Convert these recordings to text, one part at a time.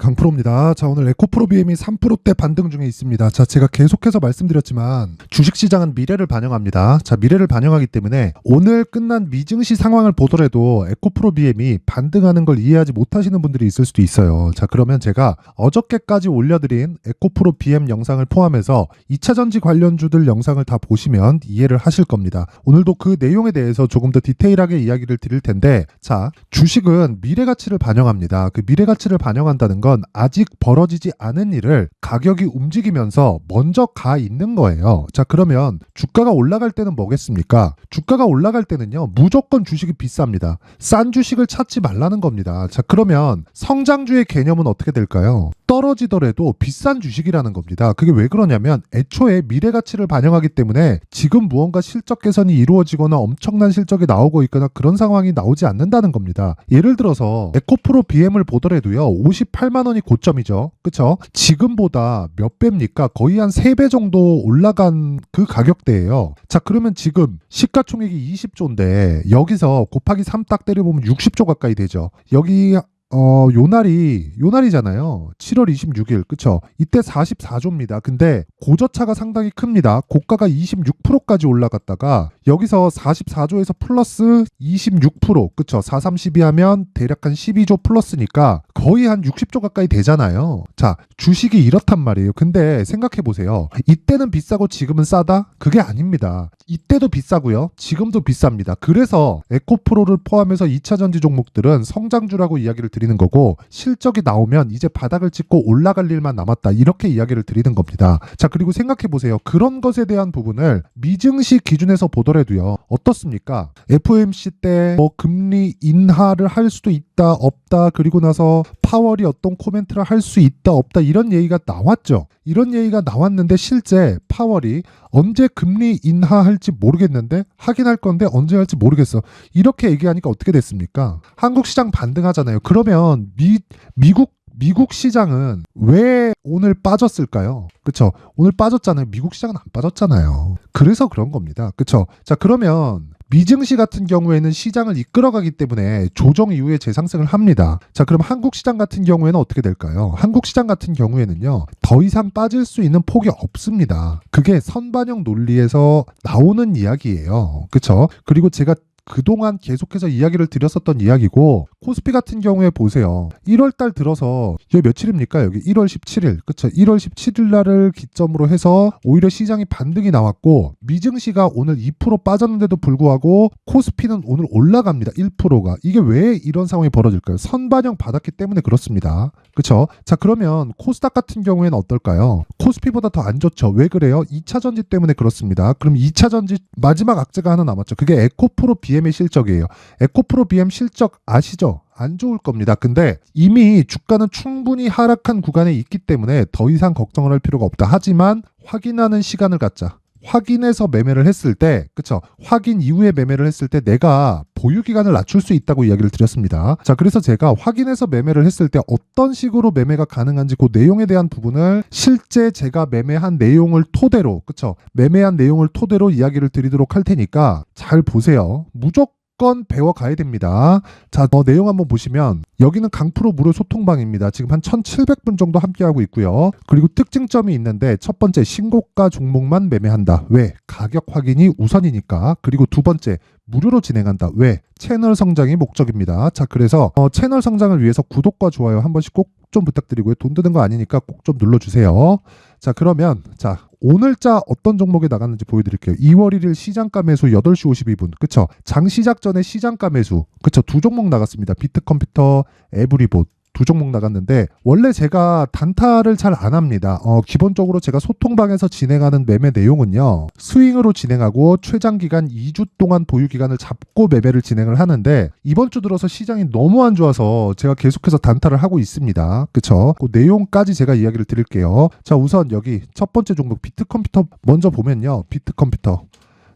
강프로입니다. 자, 오늘 에코프로 BM이 3%대 반등 중에 있습니다. 자, 제가 계속해서 말씀드렸지만 주식시장은 미래를 반영합니다. 자, 미래를 반영하기 때문에 오늘 끝난 미증시 상황을 보더라도 에코프로 BM이 반등하는 걸 이해하지 못하시는 분들이 있을 수도 있어요. 자, 그러면 제가 어저께까지 올려드린 에코프로 BM 영상을 포함해서 2차전지 관련주들 영상을 다 보시면 이해를 하실 겁니다. 오늘도 그 내용에 대해서 조금 더 디테일하게 이야기를 드릴 텐데, 자, 주식은 미래가치를 반영합니다. 그 미래가치를 반영한다는 건 아직 벌어지지 않은 일을 가격이 움직이면서 먼저 가 있는 거예요. 자, 그러면 주가가 올라갈 때는 뭐겠습니까? 주가가 올라갈 때는요, 무조건 주식이 비쌉니다. 싼 주식을 찾지 말라는 겁니다. 자, 그러면 성장주의 개념은 어떻게 될까요? 떨어지더라도 비싼 주식이라는 겁니다. 그게 왜 그러냐면 애초에 미래가치를 반영하기 때문에 지금 무언가 실적 개선이 이루어지거나 엄청난 실적이 나오고 있거나 그런 상황이 나오지 않는다는 겁니다. 예를 들어서 에코프로 BM을 보더라도요, 58만 원이 고점이죠. 그쵸? 지금보다 몇 배입니까? 거의 한 3배 정도 올라간 그 가격대예요. 자, 그러면 지금 시가총액이 20조인데 여기서 곱하기 3 딱 때려보면 60조 가까이 되죠. 여기 요날이잖아요. 7월 26일, 그쵸? 이때 44조입니다. 근데 고저차가 상당히 큽니다. 고가가 26%까지 올라갔다가 여기서 44조에서 플러스 26%, 그쵸? 4, 3, 12 하면 대략 한 12조 플러스니까 거의 한 60조 가까이 되잖아요. 자, 주식이 이렇단 말이에요. 근데 생각해보세요. 이때는 비싸고 지금은 싸다? 그게 아닙니다. 이때도 비싸고요. 지금도 비쌉니다. 그래서 에코프로를 포함해서 2차전지 종목들은 성장주라고 이야기를 드리는 거고, 실적이 나오면 이제 바닥을 찍고 올라갈 일만 남았다, 이렇게 이야기를 드리는 겁니다. 자, 그리고 생각해보세요. 그런 것에 대한 부분을 미증시 기준에서 보더라도요, 어떻습니까? FOMC 때 뭐 금리 인하를 할 수도 있다 없다, 그리고 나서 파월이 어떤 코멘트를 할 수 있다 없다, 이런 얘기가 나왔죠. 이런 얘기가 나왔는데 실제 파월이 언제 금리 인하할지 모르겠는데 하긴 할 건데 언제 할지 모르겠어, 이렇게 얘기하니까 어떻게 됐습니까? 한국 시장 반등하잖아요. 그러면 미국 시장은 왜 오늘 빠졌을까요? 그쵸? 오늘 빠졌잖아요. 미국 시장은 안 빠졌잖아요. 그래서 그런 겁니다. 그쵸? 자, 그러면 미증시 같은 경우에는 시장을 이끌어가기 때문에 조정 이후에 재상승을 합니다. 자, 그럼 한국 시장 같은 경우에는 어떻게 될까요? 한국 시장 같은 경우에는요, 더 이상 빠질 수 있는 폭이 없습니다. 그게 선반영 논리에서 나오는 이야기예요. 그쵸? 그리고 제가 그동안 계속해서 이야기를 드렸었던 이야기고, 코스피 같은 경우에 보세요. 1월달 들어서 여기 며칠입니까? 여기 1월 17일, 그쵸? 1월 17일 날을 기점으로 해서 오히려 시장이 반등이 나왔고, 미증시가 오늘 2% 빠졌는데도 불구하고 코스피는 오늘 올라갑니다. 1%가. 이게 왜 이런 상황이 벌어질까요? 선반영 받았기 때문에 그렇습니다. 그쵸? 자, 그러면 코스닥 같은 경우에는 어떨까요? 코스피보다 더 안 좋죠. 왜 그래요? 2차전지 때문에 그렇습니다. 그럼 2차전지 마지막 악재가 하나 남았죠. 그게 에코프로 BM의 실적이에요. 에코프로 BM 실적 아시죠? 안 좋을 겁니다. 근데 이미 주가는 충분히 하락한 구간에 있기 때문에 더 이상 걱정을 할 필요가 없다. 하지만 확인하는 시간을 갖자. 확인해서 매매를 했을 때, 그쵸? 확인 이후에 매매를 했을 때 내가 보유 기간을 낮출 수 있다고 이야기를 드렸습니다. 자, 그래서 제가 확인해서 매매를 했을 때 어떤 식으로 매매가 가능한지 그 내용에 대한 부분을 실제 제가 매매한 내용을 토대로, 그쵸? 매매한 내용을 토대로 이야기를 드리도록 할 테니까 잘 보세요. 무조건 배워가야 됩니다. 자, 내용 한번 보시면 여기는 강프로 무료 소통방입니다. 지금 한 1700분 정도 함께하고 있고요. 그리고 특징점이 있는데, 첫 번째, 신고가 종목만 매매한다. 왜? 가격 확인이 우선이니까. 그리고 두 번째, 무료로 진행한다. 왜? 채널 성장이 목적입니다. 자, 그래서 채널 성장을 위해서 구독과 좋아요 한 번씩 꼭 좀 부탁드리고요. 돈 드는 거 아니니까 꼭 좀 눌러주세요. 자, 그러면 자, 오늘자 어떤 종목이 나갔는지 보여드릴게요. 2월 1일 시장가 매수 8시 52분. 그쵸? 장 시작 전에 시장가 매수. 그쵸? 두 종목 나갔습니다. 비트컴퓨터, 에브리봇. 두 종목 나갔는데, 원래 제가 단타를 잘 안 합니다. 기본적으로 제가 소통방에서 진행하는 매매 내용은요, 스윙으로 진행하고 최장기간 2주 동안 보유기간을 잡고 매매를 진행을 하는데, 이번 주 들어서 시장이 너무 안 좋아서 제가 계속해서 단타를 하고 있습니다. 그쵸? 그 내용까지 제가 이야기를 드릴게요. 자, 우선 여기 첫 번째 종목 비트컴퓨터 먼저 보면요. 비트컴퓨터.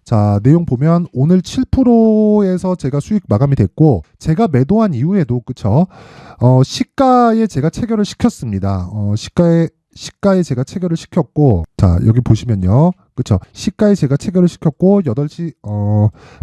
자, 내용 보면 오늘 7%에서 제가 수익 마감이 됐고, 제가 매도한 이후에도, 그쵸? 시가에 제가 체결을 시켰습니다. 시가에 제가 체결을 시켰고, 자, 여기 보시면요. 그쵸? 시가에 제가 체결을 시켰고 8시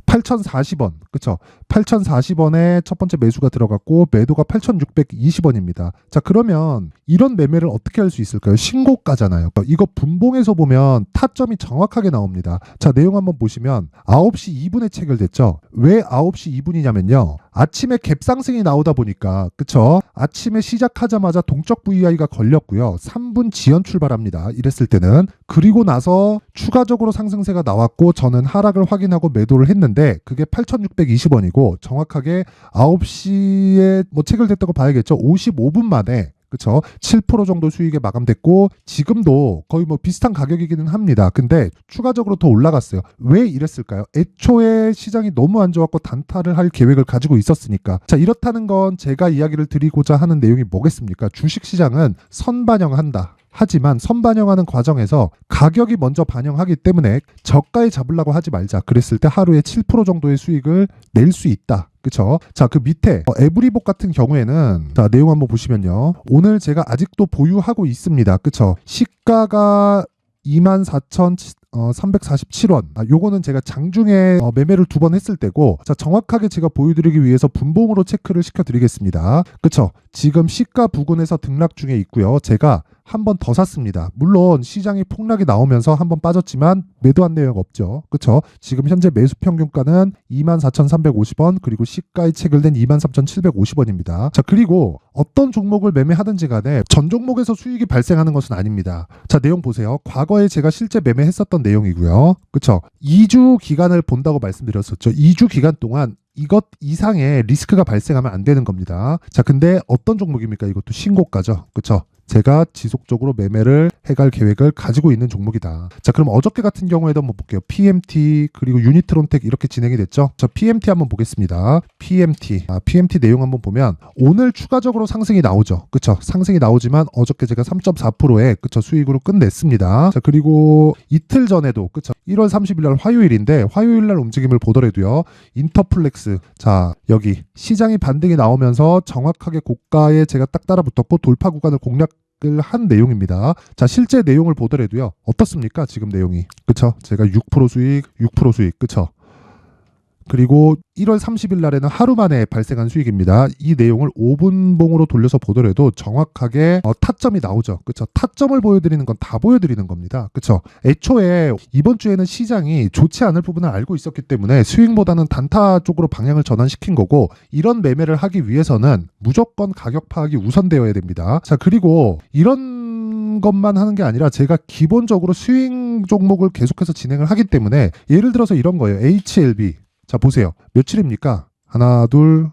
8,040원. 그쵸? 8,040원에 첫 번째 매수가 들어갔고 매도가 8,620원입니다. 자, 그러면 이런 매매를 어떻게 할 수 있을까요? 신고가잖아요. 이거 분봉에서 보면 타점이 정확하게 나옵니다. 자, 내용 한번 보시면 9시 2분에 체결됐죠. 왜 9시 2분이냐면요. 아침에 갭상승이 나오다 보니까 그쵸? 아침에 시작하자마자 동적 VI가 걸렸고요. 3분 지연 출발합니다. 이랬을 때는. 그리고 나서 추가적으로 상승세가 나왔고 저는 하락을 확인하고 매도를 했는데 그게 8,620원이고 정확하게 9시에 뭐 체결됐다고 봐야겠죠. 55분 만에 그쵸? 7% 정도 수익에 마감됐고 지금도 거의 뭐 비슷한 가격이기는 합니다. 근데 추가적으로 더 올라갔어요. 왜 이랬을까요? 애초에 시장이 너무 안 좋았고 단타를 할 계획을 가지고 있었으니까. 자, 이렇다는 건 제가 이야기를 드리고자 하는 내용이 뭐겠습니까? 주식시장은 선반영한다. 하지만 선반영하는 과정에서 가격이 먼저 반영하기 때문에 저가에 잡으려고 하지 말자. 그랬을 때 하루에 7% 정도의 수익을 낼 수 있다. 그쵸? 자, 그 밑에 에브리복 같은 경우에는 자, 내용 한번 보시면요. 오늘 제가 아직도 보유하고 있습니다. 그쵸? 시가가 24,347원. 요거는 제가 장중에 매매를 2번 했을 때고, 자, 정확하게 제가 보여드리기 위해서 분봉으로 체크를 시켜드리겠습니다. 그쵸? 지금 시가 부근에서 등락 중에 있고요. 제가 한 번 더 샀습니다. 물론 시장이 폭락이 나오면서 한 번 빠졌지만 매도한 내용 없죠. 그쵸? 지금 현재 매수 평균가는 24,350원 그리고 시가에 체결된 23,750원입니다. 자, 그리고 어떤 종목을 매매하든지 간에 전 종목에서 수익이 발생하는 것은 아닙니다. 자, 내용 보세요. 과거에 제가 실제 매매했었던 내용이고요. 그쵸? 2주 기간을 본다고 말씀드렸었죠. 2주 기간 동안 이것 이상의 리스크가 발생하면 안 되는 겁니다. 자, 근데 어떤 종목입니까? 이것도 신고가죠. 그쵸? 제가 지속적으로 매매를 해갈 계획을 가지고 있는 종목이다. 자, 그럼 어저께 같은 경우에도 한번 볼게요. PMT 그리고 유니트론텍 이렇게 진행이 됐죠. 자, PMT 한번 보겠습니다. PMT 내용 한번 보면 오늘 추가적으로 상승이 나오죠. 그쵸? 상승이 나오지만 어저께 제가 3.4%에 그쵸? 수익으로 끝냈습니다. 자, 그리고 이틀 전에도 그쵸? 1월 30일 날 화요일인데 화요일 날 움직임을 보더라도요. 인터플렉스 자, 여기 시장이 반등이 나오면서 정확하게 고가에 제가 딱 따라붙었고 돌파 구간을 공략 한 내용입니다. 자, 실제 내용을 보더라도요. 어떻습니까? 지금 내용이. 그쵸? 제가 6% 수익, 6% 수익. 그쵸? 그리고 1월 30일 날에는 하루 만에 발생한 수익입니다. 이 내용을 5분봉으로 돌려서 보더라도 정확하게 타점이 나오죠. 그쵸? 타점을 보여드리는 건 다 보여드리는 겁니다. 그쵸? 애초에 이번 주에는 시장이 좋지 않을 부분을 알고 있었기 때문에 수익보다는 단타 쪽으로 방향을 전환시킨 거고 이런 매매를 하기 위해서는 무조건 가격 파악이 우선되어야 됩니다. 자, 그리고 이런 것만 하는 게 아니라 제가 기본적으로 스윙 종목을 계속해서 진행을 하기 때문에 예를 들어서 이런 거예요. HLB 자, 보세요. 며칠입니까? 하나, 둘,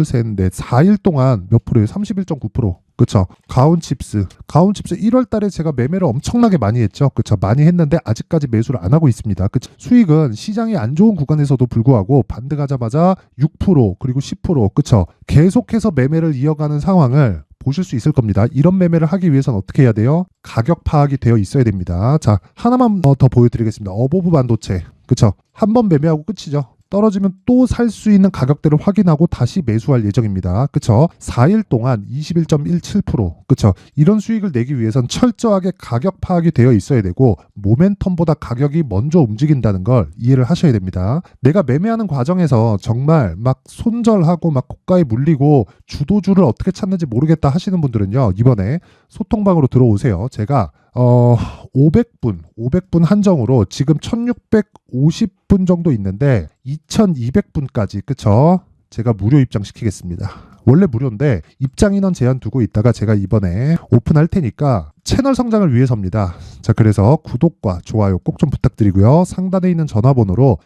셋, 넷. 4일 동안 몇 프로예요? 31.9%. 그쵸? 가온칩스 1월 달에 제가 매매를 엄청나게 많이 했죠. 그쵸? 많이 했는데 아직까지 매수를 안 하고 있습니다. 그쵸? 수익은 시장이 안 좋은 구간에서도 불구하고 반등하자마자 6% 그리고 10% 그쵸? 계속해서 매매를 이어가는 상황을 보실 수 있을 겁니다. 이런 매매를 하기 위해서는 어떻게 해야 돼요? 가격 파악이 되어 있어야 됩니다. 자, 하나만 더 보여드리겠습니다. 어보브 반도체. 그쵸? 한 번 매매하고 끝이죠. 떨어지면 또 살 수 있는 가격대를 확인하고 다시 매수할 예정입니다. 그쵸? 4일 동안 21.17% 그쵸? 이런 수익을 내기 위해선 철저하게 가격 파악이 되어 있어야 되고 모멘텀보다 가격이 먼저 움직인다는 걸 이해를 하셔야 됩니다. 내가 매매하는 과정에서 정말 막 손절하고 막 고가에 물리고 주도주를 어떻게 찾는지 모르겠다 하시는 분들은요. 이번에 소통방으로 들어오세요. 제가 500분 한정으로 지금 1650분 정도 있는데 2200분까지 그쵸? 제가 무료 입장시키겠습니다. 원래 무료인데 입장 인원 제한 두고 있다가 제가 이번에 오픈할 테니까 채널 성장을 위해서입니다. 자, 그래서 구독과 좋아요 꼭 좀 부탁드리고요. 상단에 있는 전화번호로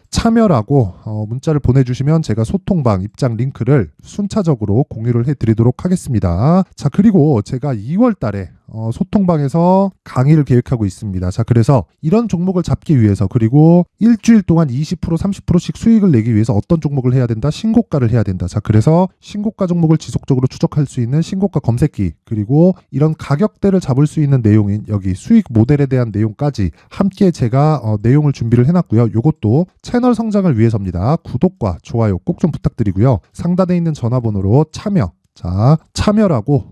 참여라고 문자를 보내주시면 제가 소통방 입장 링크를 순차적으로 공유를 해드리도록 하겠습니다. 자, 그리고 제가 2월 달에 소통방에서 강의를 계획하고 있습니다. 자, 그래서 이런 종목을 잡기 위해서 그리고 일주일 동안 20% 30%씩 수익을 내기 위해서 어떤 종목을 해야 된다? 신고가를 해야 된다. 자, 그래서 신고가 종목을 지속적으로 추적할 수 있는 신고가 검색기 그리고 이런 가격대를 잡을 수 있는 내용인 여기 수익 모델에 대한 내용까지 함께 제가 내용을 준비를 해놨고요. 이것도 채널 성장을 위해서입니다. 구독과 좋아요 꼭 좀 부탁드리고요. 상단에 있는 전화번호로 참여라고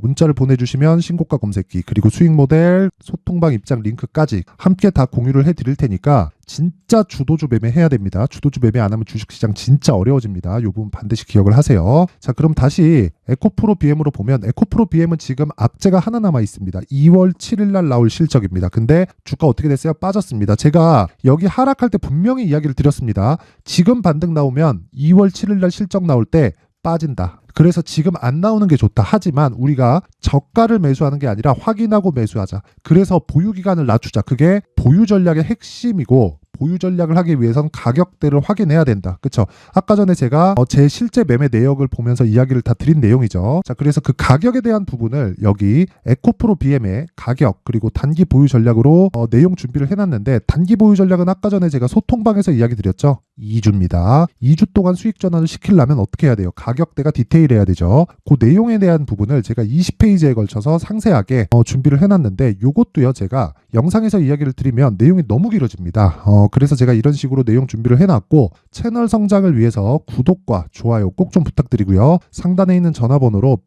문자를 보내주시면 신고가 검색기 그리고 수익 모델 소통방 입장 링크까지 함께 다 공유를 해드릴 테니까 진짜 주도주 매매 해야 됩니다. 주도주 매매 안 하면 주식시장 진짜 어려워집니다. 이 부분 반드시 기억을 하세요. 자, 그럼 다시 에코프로 BM으로 보면 에코프로 BM은 지금 악재가 하나 남아 있습니다. 2월 7일 날 나올 실적입니다. 근데 주가 어떻게 됐어요? 빠졌습니다. 제가 여기 하락할 때 분명히 이야기를 드렸습니다. 지금 반등 나오면 2월 7일 날 실적 나올 때 빠진다. 그래서 지금 안 나오는 게 좋다. 하지만 우리가 저가를 매수하는 게 아니라 확인하고 매수하자. 그래서 보유 기간을 낮추자. 그게 보유 전략의 핵심이고 보유 전략을 하기 위해선 가격대를 확인해야 된다. 그쵸? 아까 전에 제가 제 실제 매매 내역을 보면서 이야기를 다 드린 내용이죠. 자, 그래서 그 가격에 대한 부분을 여기 에코프로 BM의 가격 그리고 단기 보유 전략으로 내용 준비를 해놨는데 단기 보유 전략은 아까 전에 제가 소통방에서 이야기 드렸죠. 2주입니다. 2주 동안 수익 전환을 시키려면 어떻게 해야 돼요? 가격대가 디테일해야 되죠. 그 내용에 대한 부분을 제가 20페이지에 걸쳐서 상세하게 준비를 해놨는데 요것도요 제가 영상에서 이야기를 드리면 내용이 너무 길어집니다. 그래서 제가 이런 식으로 내용 준비를 해놨고 채널 성장을 위해서 구독과 좋아요 꼭 좀 부탁드리고요. 상단에 있는 전화번호로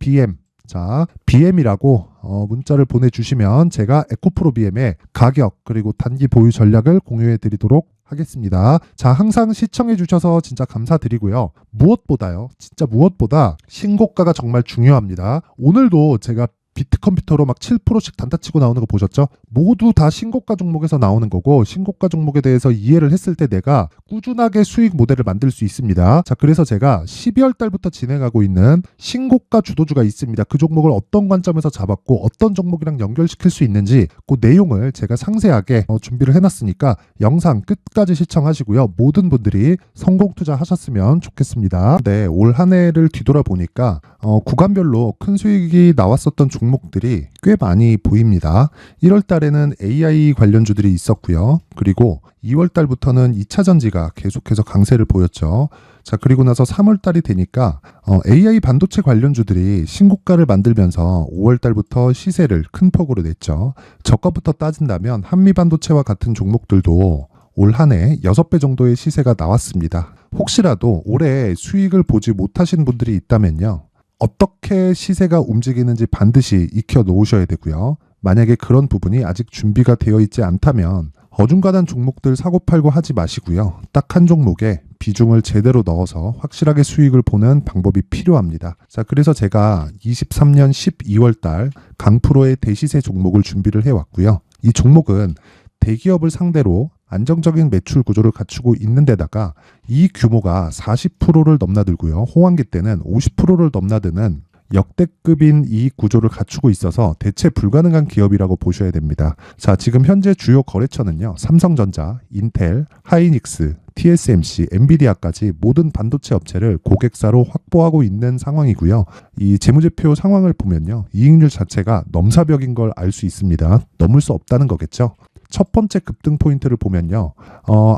BM이라고 문자를 보내주시면 제가 에코프로 BM의 가격 그리고 단기 보유 전략을 공유해 드리도록 하겠습니다. 자, 항상 시청해 주셔서 진짜 감사드리고요. 진짜 무엇보다 신고가가 정말 중요합니다. 오늘도 제가 비트컴퓨터로 막 7%씩 단타치고 나오는 거 보셨죠? 모두 다 신고가 종목에서 나오는 거고 신고가 종목에 대해서 이해를 했을 때 내가 꾸준하게 수익 모델을 만들 수 있습니다. 자, 그래서 제가 12월 달부터 진행하고 있는 신고가 주도주가 있습니다. 그 종목을 어떤 관점에서 잡았고 어떤 종목이랑 연결시킬 수 있는지 그 내용을 제가 상세하게 준비를 해놨으니까 영상 끝까지 시청하시고요. 모든 분들이 성공 투자하셨으면 좋겠습니다. 네, 올 한 해를 뒤돌아보니까 구간별로 큰 수익이 나왔었던 종목들이 꽤 많이 보입니다. 1월 달에는 AI 관련주들이 있었고요. 그리고 2월 달부터는 2차 전지가 계속해서 강세를 보였죠. 자, 그리고 나서 3월 달이 되니까 AI 반도체 관련주들이 신고가를 만들면서 5월 달부터 시세를 큰 폭으로 냈죠. 저가부터 따진다면 한미반도체와 같은 종목들도 올 한 해 6배 정도의 시세가 나왔습니다. 혹시라도 올해 수익을 보지 못하신 분들이 있다면요. 어떻게 시세가 움직이는지 반드시 익혀 놓으셔야 되고요. 만약에 그런 부분이 아직 준비가 되어 있지 않다면 어중간한 종목들 사고팔고 하지 마시고요. 딱 한 종목에 비중을 제대로 넣어서 확실하게 수익을 보는 방법이 필요합니다. 자, 그래서 제가 23년 12월 달 강프로의 대시세 종목을 준비를 해왔고요. 이 종목은 대기업을 상대로 안정적인 매출 구조를 갖추고 있는 데다가 이 규모가 40%를 넘나들고요. 호황기 때는 50%를 넘나드는 역대급인 이익 구조를 갖추고 있어서 대체 불가능한 기업이라고 보셔야 됩니다. 자, 지금 현재 주요 거래처는요. 삼성전자, 인텔, 하이닉스, TSMC, 엔비디아까지 모든 반도체 업체를 고객사로 확보하고 있는 상황이고요. 이 재무제표 상황을 보면요. 이익률 자체가 넘사벽인 걸 알 수 있습니다. 넘을 수 없다는 거겠죠. 첫 번째 급등 포인트를 보면요.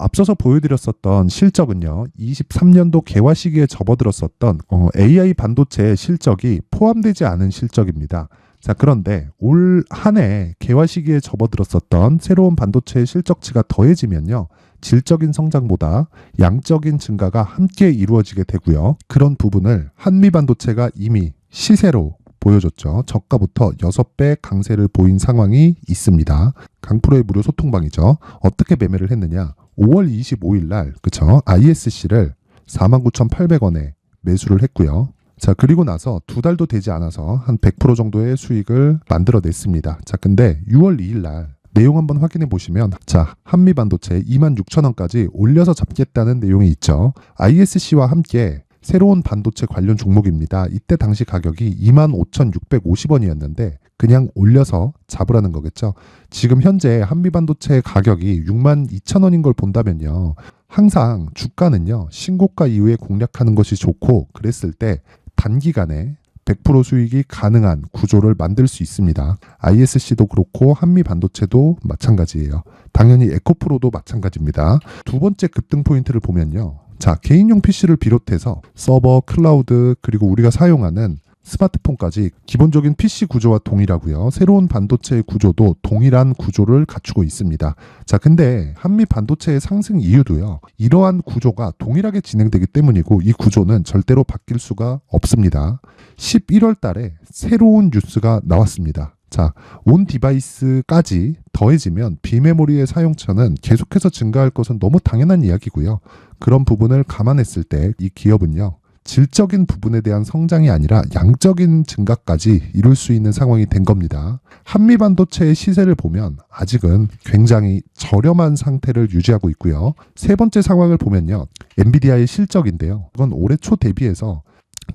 앞서서 보여드렸었던 실적은요. 23년도 개화 시기에 접어들었었던 AI 반도체의 실적이 포함되지 않은 실적입니다. 자, 그런데 올 한 해 개화 시기에 접어들었었던 새로운 반도체의 실적치가 더해지면요. 질적인 성장보다 양적인 증가가 함께 이루어지게 되고요. 그런 부분을 한미반도체가 이미 시세로 보여줬죠. 저가부터 6배 강세를 보인 상황이 있습니다. 강프로의 무료 소통방이죠. 어떻게 매매를 했느냐. 5월 25일 날 그쵸? ISC를 49,800원에 매수를 했고요. 자, 그리고 나서 2달도 되지 않아서 한 100% 정도의 수익을 만들어냈습니다. 자, 근데 6월 2일 날 내용 한번 확인해 보시면 자, 한미반도체 26,000원까지 올려서 잡겠다는 내용이 있죠. ISC와 함께 새로운 반도체 관련 종목입니다. 이때 당시 가격이 25,650원이었는데 그냥 올려서 잡으라는 거겠죠. 지금 현재 한미반도체 가격이 62,000원인 걸 본다면요. 항상 주가는요. 신고가 이후에 공략하는 것이 좋고 그랬을 때 단기간에 100% 수익이 가능한 구조를 만들 수 있습니다. ISC도 그렇고 한미반도체도 마찬가지예요. 당연히 에코프로도 마찬가지입니다. 두 번째 급등 포인트를 보면요. 자, 개인용 PC를 비롯해서 서버, 클라우드, 그리고 우리가 사용하는 스마트폰까지 기본적인 PC 구조와 동일하고요. 새로운 반도체의 구조도 동일한 구조를 갖추고 있습니다. 자, 근데 한미 반도체의 상승 이유도요. 이러한 구조가 동일하게 진행되기 때문이고 이 구조는 절대로 바뀔 수가 없습니다. 11월 달에 새로운 뉴스가 나왔습니다. 자, 온 디바이스까지 더해지면 비메모리의 사용처는 계속해서 증가할 것은 너무 당연한 이야기고요. 그런 부분을 감안했을 때 이 기업은요. 질적인 부분에 대한 성장이 아니라 양적인 증가까지 이룰 수 있는 상황이 된 겁니다. 한미 반도체의 시세를 보면 아직은 굉장히 저렴한 상태를 유지하고 있고요. 세 번째 상황을 보면요. 엔비디아의 실적인데요. 이건 올해 초 대비해서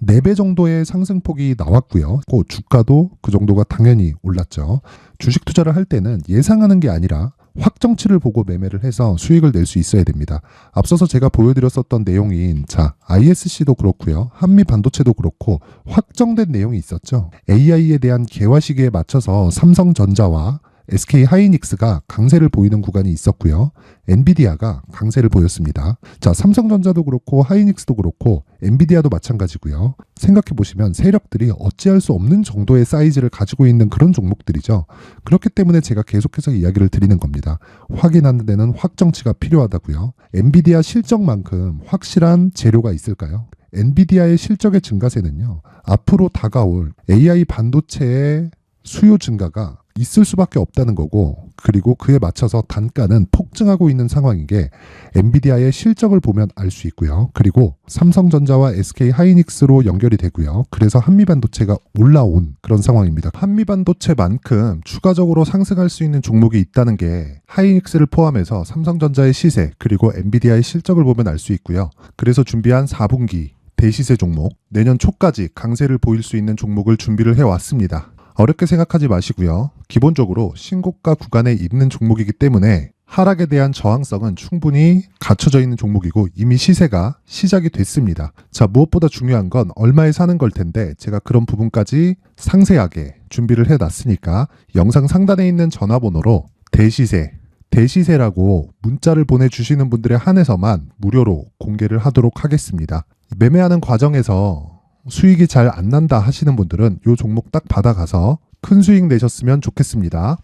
4배 정도의 상승폭이 나왔고요. 그 주가도 그 정도가 당연히 올랐죠. 주식 투자를 할 때는 예상하는 게 아니라 확정치를 보고 매매를 해서 수익을 낼 수 있어야 됩니다. 앞서서 제가 보여드렸었던 내용인 ISC도 그렇고요. 한미 반도체도 그렇고 확정된 내용이 있었죠. AI에 대한 개화 시기에 맞춰서 삼성전자와 SK 하이닉스가 강세를 보이는 구간이 있었고요. 엔비디아가 강세를 보였습니다. 자, 삼성전자도 그렇고 하이닉스도 그렇고 엔비디아도 마찬가지고요. 생각해 보시면 세력들이 어찌할 수 없는 정도의 사이즈를 가지고 있는 그런 종목들이죠. 그렇기 때문에 제가 계속해서 이야기를 드리는 겁니다. 확인하는 데는 확정치가 필요하다고요. 엔비디아 실적만큼 확실한 재료가 있을까요? 엔비디아의 실적의 증가세는요. 앞으로 다가올 AI 반도체의 수요 증가가 있을 수밖에 없다는 거고, 그리고 그에 맞춰서 단가는 폭증하고 있는 상황인 게 엔비디아의 실적을 보면 알 수 있고요. 그리고 삼성전자와 SK 하이닉스로 연결이 되고요. 그래서 한미반도체가 올라온 그런 상황입니다. 한미반도체만큼 추가적으로 상승할 수 있는 종목이 있다는 게 하이닉스를 포함해서 삼성전자의 시세 그리고 엔비디아의 실적을 보면 알 수 있고요. 그래서 준비한 4분기 대시세 종목, 내년 초까지 강세를 보일 수 있는 종목을 준비를 해왔습니다. 어렵게 생각하지 마시고요. 기본적으로 신고가 구간에 있는 종목이기 때문에 하락에 대한 저항성은 충분히 갖춰져 있는 종목이고 이미 시세가 시작이 됐습니다. 자, 무엇보다 중요한 건 얼마에 사는 걸 텐데 제가 그런 부분까지 상세하게 준비를 해놨으니까 영상 상단에 있는 전화번호로 대시세라고 문자를 보내주시는 분들에 한해서만 무료로 공개를 하도록 하겠습니다. 매매하는 과정에서 수익이 잘 안 난다 하시는 분들은 이 종목 딱 받아가서 큰 수익 내셨으면 좋겠습니다.